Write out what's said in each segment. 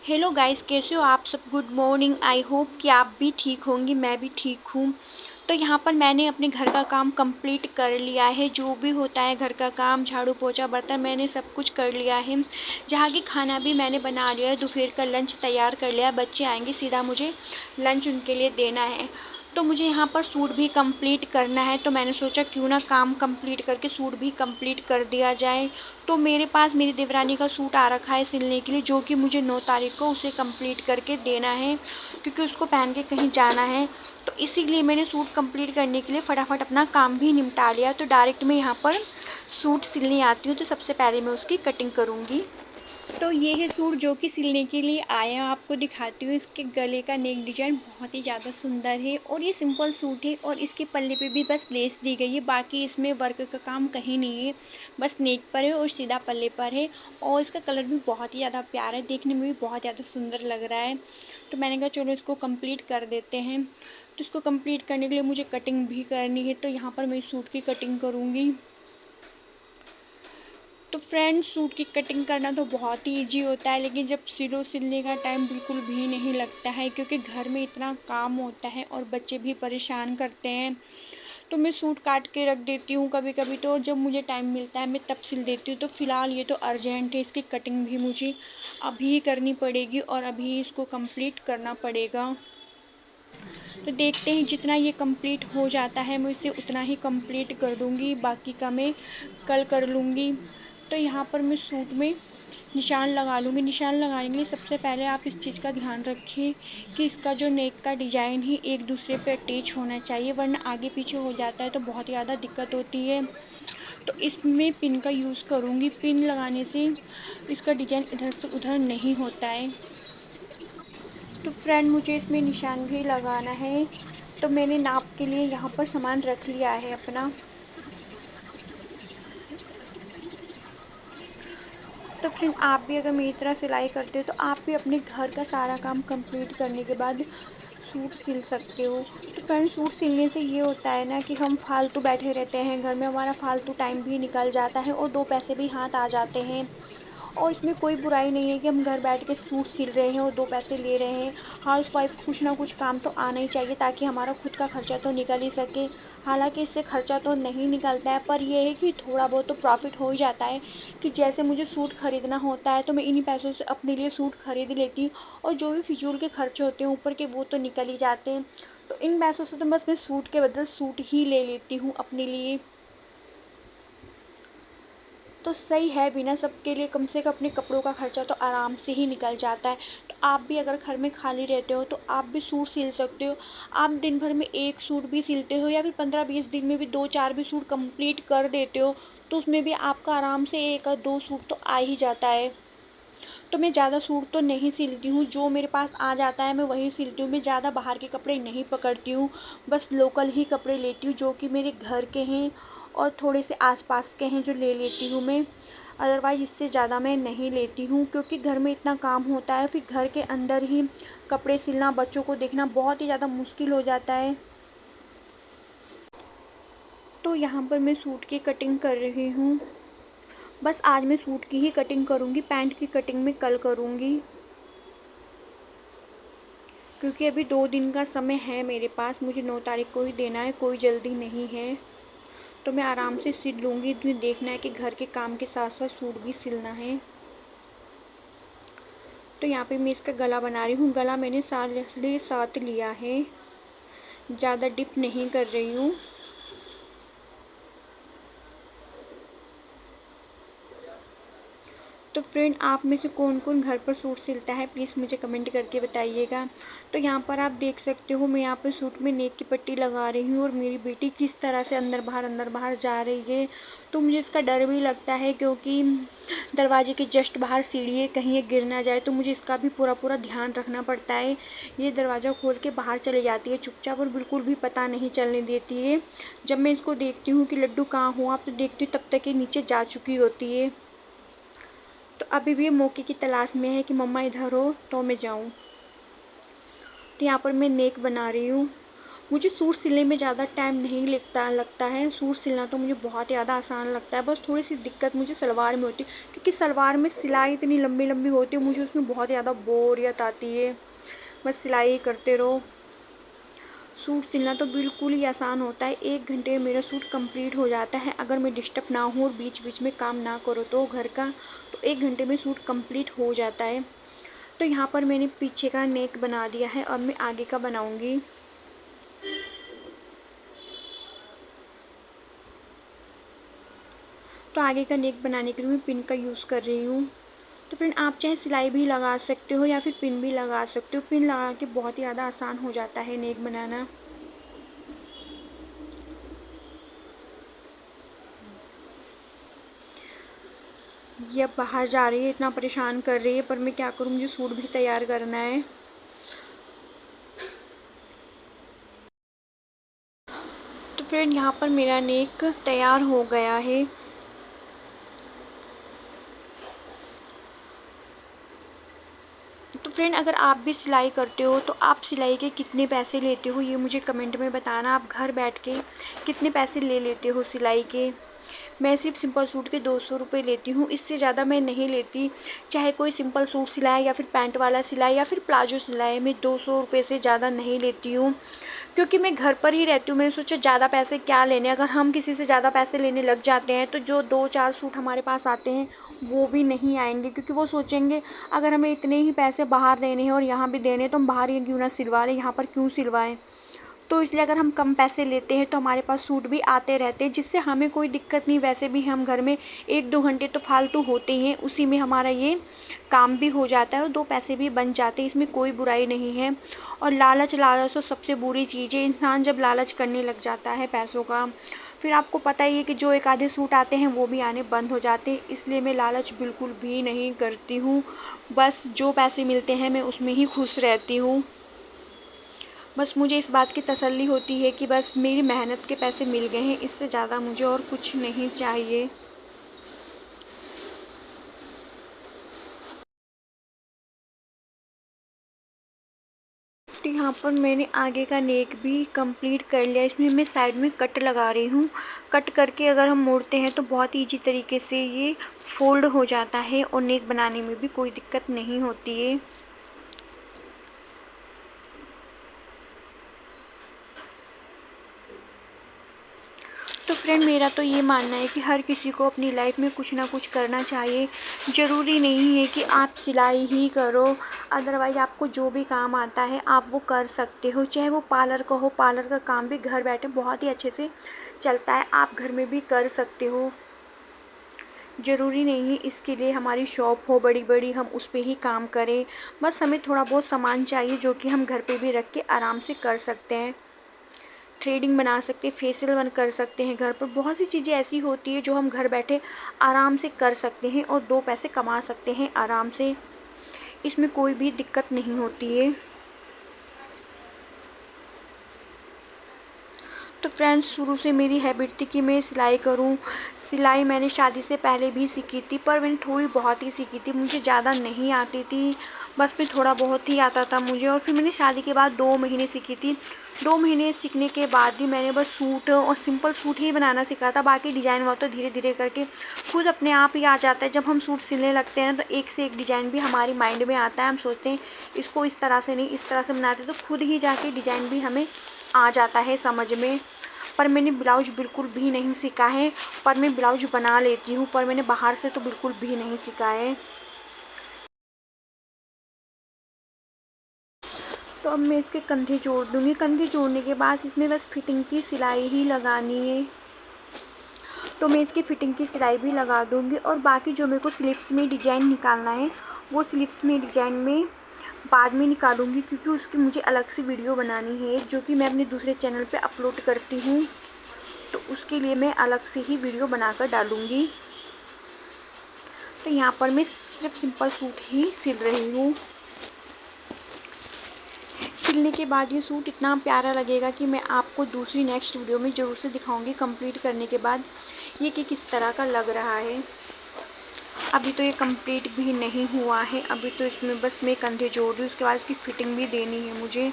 Hello guys, कैसे हो आप सब। Good morning. आई होप कि आप भी ठीक होंगी, मैं भी ठीक हूँ। तो यहाँ पर मैंने अपने घर का काम कंप्लीट कर लिया है। जो भी होता है घर का काम, झाड़ू पोछा बर्तन, मैंने सब कुछ कर लिया है। जहाँ की खाना भी मैंने बना लिया है। दोपहर का लंच तैयार कर लिया है। बच्चे आएंगे सीधा मुझे लंच उनके लिए देना है। तो मुझे यहाँ पर सूट भी कंप्लीट करना है, तो मैंने सोचा क्यों ना काम कंप्लीट करके सूट भी कंप्लीट कर दिया जाए। तो मेरे पास मेरी देवरानी का सूट आ रखा है सिलने के लिए, जो कि मुझे 9 तारीख को उसे कंप्लीट करके देना है, क्योंकि उसको पहन के कहीं जाना है। तो इसीलिए मैंने सूट कंप्लीट करने के लिए फटाफट अपना काम भी निपटा लिया। तो डायरेक्ट मैं यहाँ पर सूट सिलने आती हूँ, तो सबसे पहले मैं उसकी कटिंग करूँगी। तो ये है सूट जो कि सिलने के लिए आया, आपको दिखाती हूँ। इसके गले का नेक डिजाइन बहुत ही ज़्यादा सुंदर है और ये सिंपल सूट है। और इसके पल्ले पे भी बस लेस दी गई है, बाकी इसमें वर्क का काम कहीं नहीं है, बस नेक पर है और सीधा पल्ले पर है। और इसका कलर भी बहुत ही ज़्यादा प्यारा है, देखने में भी बहुत ज़्यादा सुंदर लग रहा है। तो मैंने कहा चलो इसको कंप्लीट कर देते हैं। तो इसको कंप्लीट करने के लिए मुझे कटिंग भी करनी है, तो यहाँ पर मैं सूट की कटिंग करूँगी। तो फ्रेंड्स, सूट की कटिंग करना तो बहुत ही ईजी होता है, लेकिन जब सिलने का टाइम बिल्कुल भी नहीं लगता है, क्योंकि घर में इतना काम होता है और बच्चे भी परेशान करते हैं। तो मैं सूट काट के रख देती हूँ कभी कभी, तो जब मुझे टाइम मिलता है मैं तब सिल देती हूँ। तो फ़िलहाल ये तो अर्जेंट है, इसकी कटिंग भी मुझे अभी करनी पड़ेगी और अभी इसको कंप्लीट करना पड़ेगा। तो देखते हैं, जितना ये कंप्लीट हो जाता है मैं इसे उतना ही कंप्लीट कर दूँगी, बाकी का मैं कल कर लूँगी। तो यहाँ पर मैं सूट में निशान लगा लूँगी। निशान लगाने के लिए सबसे पहले आप इस चीज़ का ध्यान रखें कि इसका जो नेक का डिज़ाइन है एक दूसरे पे अटैच होना चाहिए, वरना आगे पीछे हो जाता है तो बहुत ही ज़्यादा दिक्कत होती है। तो इसमें पिन का यूज़ करूँगी। पिन लगाने से इसका डिज़ाइन इधर से उधर नहीं होता है। तो फ्रेंड, मुझे इसमें निशान भी लगाना है, तो मैंने नाप के लिए यहाँ पर सामान रख लिया है अपना। तो फ्रेंड, आप भी अगर मेरी तरह सिलाई करते हो तो आप भी अपने घर का सारा काम कंप्लीट करने के बाद सूट सिल सकते हो। तो फ्रेंड, सूट सिलने से ये होता है ना कि हम फालतू बैठे रहते हैं घर में, हमारा फालतू टाइम भी निकल जाता है और 2 पैसे भी हाथ आ जाते हैं। और इसमें कोई बुराई नहीं है कि हम घर बैठ के सूट सिल रहे हैं और 2 पैसे ले रहे हैं। हाउसवाइफ को कुछ ना कुछ काम तो आना ही चाहिए, ताकि हमारा खुद का खर्चा तो निकल ही सके। हालांकि इससे खर्चा तो नहीं निकलता है, पर यह है कि थोड़ा बहुत तो प्रॉफिट हो ही जाता है। कि जैसे मुझे सूट ख़रीदना होता है तो मैं इन्हीं पैसों से अपने लिए सूट खरीद लेती हूँ, और जो भी फिजूल के खर्चे होते हैं ऊपर के, वो तो निकल ही जाते हैं। तो इन पैसों से तो बस मैं सूट के बदले सूट ही ले लेती हूँ अपने लिए। तो सही है, बिना सबके लिए कम से कम अपने कपड़ों का खर्चा तो आराम से ही निकल जाता है। तो आप भी अगर घर में खाली रहते हो तो आप भी सूट सिल सकते हो। आप दिन भर में एक सूट भी सिलते हो या फिर 15-20 दिन में भी 2-4 भी सूट कंप्लीट कर देते हो, तो उसमें भी आपका आराम से 1-2 सूट तो आ ही जाता है। तो मैं ज़्यादा सूट तो नहीं सिलती हूँ, जो मेरे पास आ जाता है मैं वही सिलती हूँ। मैं ज़्यादा बाहर के कपड़े नहीं पकड़ती हूँ, बस लोकल ही कपड़े लेती हूँ जो कि मेरे घर के हैं और थोड़े से आसपास के हैं जो ले लेती हूँ मैं। अदरवाइज़ इससे ज़्यादा मैं नहीं लेती हूँ, क्योंकि घर में इतना काम होता है, फिर घर के अंदर ही कपड़े सिलना, बच्चों को देखना बहुत ही ज़्यादा मुश्किल हो जाता है। तो यहाँ पर मैं सूट की कटिंग कर रही हूँ। बस आज मैं सूट की ही कटिंग करूँगी, पैंट की कटिंग मैं कल करूँगी, क्योंकि अभी 2 दिन का समय है मेरे पास। मुझे 9 तारीख को ही देना है, कोई जल्दी नहीं है। तो मैं आराम से सिल लूँगी। तुम्हें देखना है कि घर के काम के साथ साथ सूट भी सिलना है। तो यहाँ पे मैं इसका गला बना रही हूँ। गला मैंने 7.5 लिया है, ज़्यादा डिप नहीं कर रही हूँ। तो फ्रेंड, आप में से कौन कौन घर पर सूट सिलता है, प्लीज़ मुझे कमेंट करके बताइएगा। तो यहाँ पर आप देख सकते हो, मैं यहाँ पे सूट में नेक की पट्टी लगा रही हूँ और मेरी बेटी किस तरह से अंदर बाहर जा रही है। तो मुझे इसका डर भी लगता है, क्योंकि दरवाजे के जस्ट बाहर सीढ़ी है, कहीं ये गिर ना जाए, तो मुझे इसका भी पूरा ध्यान रखना पड़ता है। ये दरवाज़ा खोल के बाहर चले जाती है चुपचाप और बिल्कुल भी पता नहीं चलने देती है। जब मैं इसको देखती हूँ कि लड्डू कहाँ हो आप, तो देखती हूँ तब तक ये नीचे जा चुकी होती है। तो अभी भी ये मौके की तलाश में है कि मम्मा इधर हो तो मैं जाऊं। तो यहाँ पर मैं नेक बना रही हूँ। मुझे सूट सिलने में ज़्यादा टाइम नहीं लगता है। सूट सिलना तो मुझे बहुत ज़्यादा आसान लगता है। बस थोड़ी सी दिक्कत मुझे सलवार में होती है, क्योंकि सलवार में सिलाई इतनी लंबी लंबी होती है, मुझे उसमें बहुत ज़्यादा बोरियत आती है। बस सिलाई करते रहो। सूट सिलना तो बिल्कुल ही आसान होता है। 1 घंटे में मेरा सूट कंप्लीट हो जाता है, अगर मैं डिस्टर्ब ना हूँ और बीच बीच में काम ना करो तो घर का, तो 1 घंटे में सूट कंप्लीट हो जाता है। तो यहाँ पर मैंने पीछे का नेक बना दिया है, अब मैं आगे का बनाऊंगी। तो आगे का नेक बनाने के लिए मैं पिन का यूज़ कर रही हूँ। तो फ्रेंड, आप चाहे सिलाई भी लगा सकते हो या फिर पिन भी लगा सकते हो। पिन लगा के बहुत ही ज़्यादा आसान हो जाता है नेक बनाना। ये अब बाहर जा रही है, इतना परेशान कर रही है, पर मैं क्या करूँ, मुझे सूट भी तैयार करना है। तो फ्रेंड, यहाँ पर मेरा नेक तैयार हो गया है। तो फ्रेंड, अगर आप भी सिलाई करते हो तो आप सिलाई के कितने पैसे लेते हो ये मुझे कमेंट में बताना। आप घर बैठ के कितने पैसे ले लेते हो सिलाई के। मैं सिर्फ सिंपल सूट के 200 रुपये लेती हूँ, इससे ज़्यादा मैं नहीं लेती। चाहे कोई सिंपल सूट सिलाए या फिर पैंट वाला सिलाए या फिर प्लाजो सिलाए, मैं 200 रुपये से ज़्यादा नहीं लेती हूँ, क्योंकि मैं घर पर ही रहती हूँ। मैंने सोचा ज़्यादा पैसे क्या लेने, अगर हम किसी से ज़्यादा पैसे लेने लग जाते हैं तो जो 2-4 सूट हमारे पास आते हैं वो भी नहीं आएंगे, क्योंकि वो सोचेंगे अगर हमें इतने ही पैसे बाहर देने हैं और यहाँ भी देने हैं तो हम बाहर ही क्यों ना सिलवा लें, यहाँ पर क्यों सिलवाएं। तो इसलिए अगर हम कम पैसे लेते हैं तो हमारे पास सूट भी आते रहते हैं, जिससे हमें कोई दिक्कत नहीं। वैसे भी हम घर में 1-2 घंटे तो फालतू होते हैं, उसी में हमारा ये काम भी हो जाता है और 2 पैसे भी बन जाते हैं, इसमें कोई बुराई नहीं है। और लालच लालच तो सबसे बुरी चीज़ है। इंसान जब लालच करने लग जाता है पैसों का, फिर आपको पता ही है कि जो एक आधे सूट आते हैं वो भी आने बंद हो जाते हैं। इसलिए मैं लालच बिल्कुल भी नहीं करती हूँ। बस जो पैसे मिलते हैं मैं उसमें ही खुश रहती हूँ। बस मुझे इस बात की तसल्ली होती है कि बस मेरी मेहनत के पैसे मिल गए हैं, इससे ज़्यादा मुझे और कुछ नहीं चाहिए। तो यहाँ पर मैंने आगे का नेक भी कंप्लीट कर लिया। इसमें मैं साइड में कट लगा रही हूँ। कट करके अगर हम मोड़ते हैं तो बहुत ईजी तरीके से ये फोल्ड हो जाता है और नेक बनाने में भी कोई दिक्कत नहीं होती है। तो फ्रेंड, मेरा तो ये मानना है कि हर किसी को अपनी लाइफ में कुछ ना कुछ करना चाहिए। ज़रूरी नहीं है कि आप सिलाई ही करो, अदरवाइज़ आपको जो भी काम आता है आप वो कर सकते हो। चाहे वो पार्लर का हो, पार्लर का काम भी घर बैठे बहुत ही अच्छे से चलता है, आप घर में भी कर सकते हो। ज़रूरी नहीं है इसके लिए हमारी शॉप हो बड़ी बड़ी, हम उस पर ही काम करें। बस हमें थोड़ा बहुत सामान चाहिए जो कि हम घर पे भी रख के आराम से कर सकते हैं। थ्रेडिंग बना सकते हैं, फेशियल वन कर सकते हैं। घर पर बहुत सी चीज़ें ऐसी होती है जो हम घर बैठे आराम से कर सकते हैं और 2 पैसे कमा सकते हैं आराम से। इसमें कोई भी दिक्कत नहीं होती है। तो फ्रेंड्स, शुरू से मेरी हैबिट थी कि मैं सिलाई करूं। सिलाई मैंने शादी से पहले भी सीखी थी, पर मैंने थोड़ी बहुत ही सीखी थी, मुझे ज़्यादा नहीं आती थी। बस मैं थोड़ा बहुत ही आता था मुझे। और फिर मैंने शादी के बाद 2 महीने सीखी थी। 2 महीने सीखने के बाद भी मैंने बस सूट और सिंपल सूट ही बनाना सीखा था। बाकी डिज़ाइन वो तो धीरे धीरे करके खुद अपने आप ही आ जाता है। जब हम सूट सिलने लगते हैं ना तो एक से एक डिज़ाइन भी हमारी माइंड में आता है। हम सोचते हैं इसको इस तरह से नहीं, इस तरह से बनाते, तो खुद ही जाके डिज़ाइन भी हमें आ जाता है समझ में। पर मैंने ब्लाउज बिल्कुल भी नहीं सीखा है। पर मैं ब्लाउज बना लेती हूँ, पर मैंने बाहर से तो बिल्कुल भी नहीं सीखा है। तो अब मैं इसके कंधे जोड़ दूँगी। कंधे जोड़ने के बाद इसमें बस फिटिंग की सिलाई ही लगानी है। तो मैं इसकी फिटिंग की सिलाई भी लगा दूँगी। और बाकी जो मेरे को स्लीव्स में डिज़ाइन निकालना है वो स्लीव्स में डिज़ाइन में बाद में निकालूंगी, क्योंकि उसकी मुझे अलग से वीडियो बनानी है जो कि मैं अपने दूसरे चैनल पे अपलोड करती हूँ। तो उसके लिए मैं अलग से ही वीडियो बनाकर डालूँगी। तो यहाँ पर मैं सिर्फ सिंपल सूट ही सिल रही हूँ। सिलने के बाद ये सूट इतना प्यारा लगेगा कि मैं आपको दूसरी नेक्स्ट वीडियो में ज़रूर से दिखाऊंगी कंप्लीट करने के बाद ये कि किस तरह का लग रहा है। अभी तो ये कंप्लीट भी नहीं हुआ है। अभी तो इसमें बस मैं कंधे जोड़ रही हूँ, उसके बाद इसकी फ़िटिंग भी देनी है मुझे।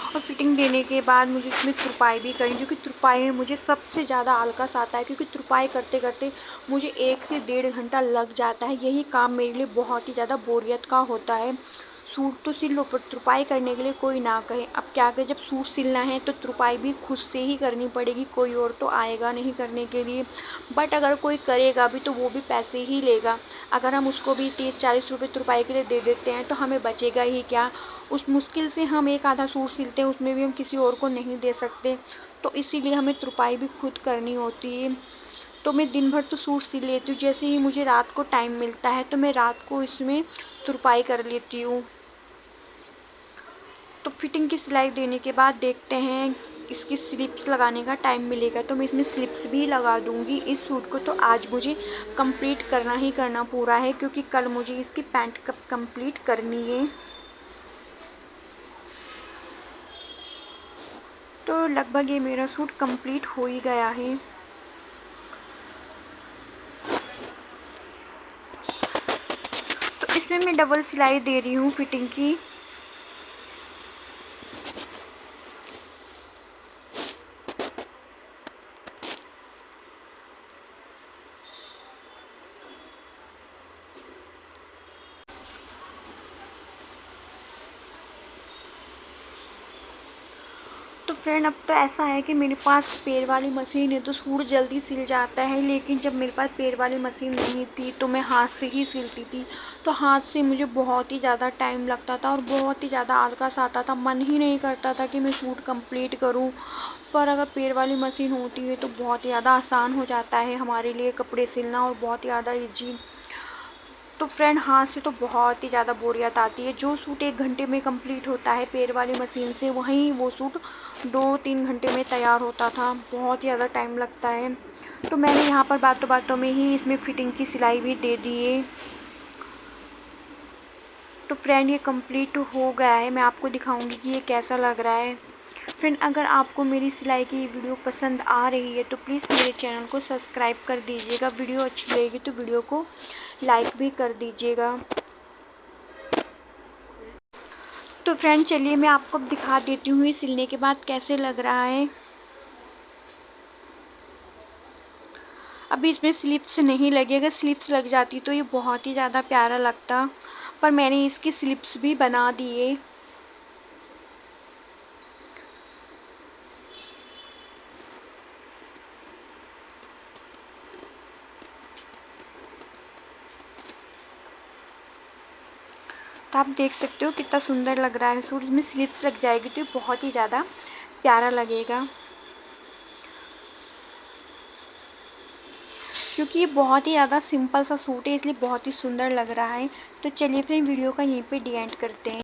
और फिटिंग देने के बाद मुझे इसमें तुरपाई भी करनी, क्योंकि तुरपाई में मुझे सबसे ज़्यादा आलस आता है, क्योंकि तुरपाई करते करते मुझे 1 से 1.5 घंटा लग जाता है। यही काम मेरे लिए बहुत ही ज़्यादा बोरियत का होता है। सूट तो सिल लो पर तुरपाई करने के लिए कोई ना कहे। अब क्या करें, जब सूट सिलना है तो तुरपाई भी खुद से ही करनी पड़ेगी, कोई और तो आएगा नहीं करने के लिए। बट अगर कोई करेगा भी तो वो भी पैसे ही लेगा। अगर हम उसको भी 30-40 रुपये तुरपाई के लिए दे देते हैं तो हमें बचेगा ही क्या। उस मुश्किल से हम एक आधा सूट सिलते हैं, उसमें भी हम किसी और को नहीं दे सकते। तो इसीलिए हमें तुरपाई भी खुद करनी होती है। तो मैं दिन भर तो सूट सिल लेती हूँ, जैसे ही मुझे रात को टाइम मिलता है तो मैं रात को इसमें तुरपाई कर लेती हूँ। तो फिटिंग की सिलाई देने के बाद देखते हैं इसकी स्लिप्स लगाने का टाइम मिलेगा तो मैं इसमें स्लिप्स भी लगा दूंगी। इस सूट को तो आज मुझे कंप्लीट करना ही करना पूरा है, क्योंकि कल मुझे इसकी पैंट कप कंप्लीट करनी है। तो लगभग ये मेरा सूट कंप्लीट हो ही गया है। तो इसमें मैं डबल सिलाई दे रही हूँ फिटिंग की। तो फ्रेंड अब तो ऐसा है कि मेरे पास पैर वाली मशीन है तो सूट जल्दी सिल जाता है, लेकिन जब मेरे पास पैर वाली मशीन नहीं थी तो मैं हाथ से ही सिलती थी। तो हाथ से मुझे बहुत ही ज़्यादा टाइम लगता था और बहुत ही ज़्यादा आलस आता था, मन ही नहीं करता था कि मैं सूट कंप्लीट करूं। पर अगर पैर वाली मशीन होती है तो बहुत ही ज़्यादा आसान हो जाता है हमारे लिए कपड़े सिलना, और बहुत ही ज़्यादा ईजी। तो फ्रेंड हाथ से तो बहुत ही ज़्यादा बोरियत आती है। जो सूट 1 घंटे में कंप्लीट होता है पैर वाली मशीन से, वहीं वो सूट 2-3 घंटे में तैयार होता था। बहुत ही ज़्यादा टाइम लगता है। तो मैंने यहाँ पर बातों बातों में ही इसमें फिटिंग की सिलाई भी दे दी है। तो फ्रेंड ये कंप्लीट हो गया है, मैं आपको दिखाऊंगी कि ये कैसा लग रहा है। फ्रेंड अगर आपको मेरी सिलाई की वीडियो पसंद आ रही है तो प्लीज़ मेरे चैनल को सब्सक्राइब कर दीजिएगा। वीडियो अच्छी लगेगी तो वीडियो को लाइक भी कर दीजिएगा। तो फ्रेंड चलिए मैं आपको दिखा देती हूँ ये सिलने के बाद कैसे लग रहा है। अभी इसमें स्लिप्स नहीं लगी, अगर स्लिप्स लग जाती तो ये बहुत ही ज़्यादा प्यारा लगता, पर मैंने इसकी स्लिप्स भी बना दिए। तो आप देख सकते हो कितना सुंदर लग रहा है सूट। इसमें स्लिप्स लग जाएगी तो ये बहुत ही ज़्यादा प्यारा लगेगा, क्योंकि ये बहुत ही ज़्यादा सिंपल सा सूट है इसलिए बहुत ही सुंदर लग रहा है। तो चलिए फ्रेंड वीडियो का यहीं पे डी एंड करते हैं।